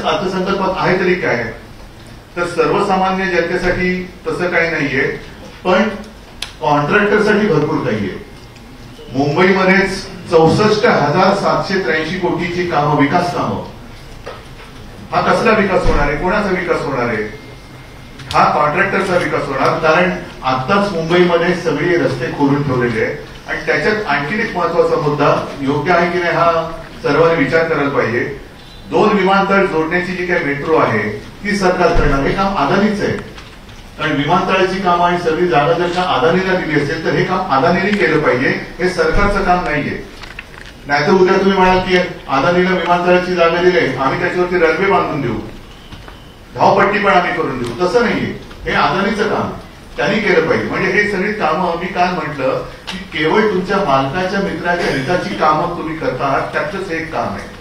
अर्थसंकल्पात आहे तरी काय, तर सर्वसामान्य जनतेसाठी तसं काही नाहीये, पण कॉन्ट्रॅक्टरसाठी भरपूर काही आहे. मुंबईमध्येच 64,783 कोटीची कामं, विकास कामं. हा कसला विकास होणार आहे, कोणाचा विकास होणार आहे? हा कॉन्ट्रॅक्टरचा विकास होणार. कारण आताच मुंबईमध्ये सगळे रस्ते खोदून ठेवलेले आहेत. आणि त्याच्यात आणखीन एक महत्वाचा मुद्दा, योग्य आहे की नाही हा सर्वांनी विचार करायला पाहिजे. 2 विमानतळ जोडण्याची जी काही मेट्रो आहे ती सरकार करणार. हे काम अदानीच आहे. कारण विमानतळाची कामं आणि सगळी जागा जर का अदानीला दिली असेल तर हे काम अदानीने केलं पाहिजे, हे सरकारचं काम नाहीये. नाहीतर उद्या तुम्ही म्हणाल की अदानीला विमानतळाची जागा दिली, आम्ही त्याच्यावरती रनवे बांधून देऊ, धावपट्टी पण आम्ही करून देऊ. तसं नाहीये, हे अदानीचं काम त्यांनी केलं पाहिजे. म्हणजे हे सगळी कामं, मी काल म्हटलं की केवळ तुमच्या मालकाच्या मित्राच्या हिताची कामं तुम्ही करता आहात, त्यातलंच हे एक काम आहे.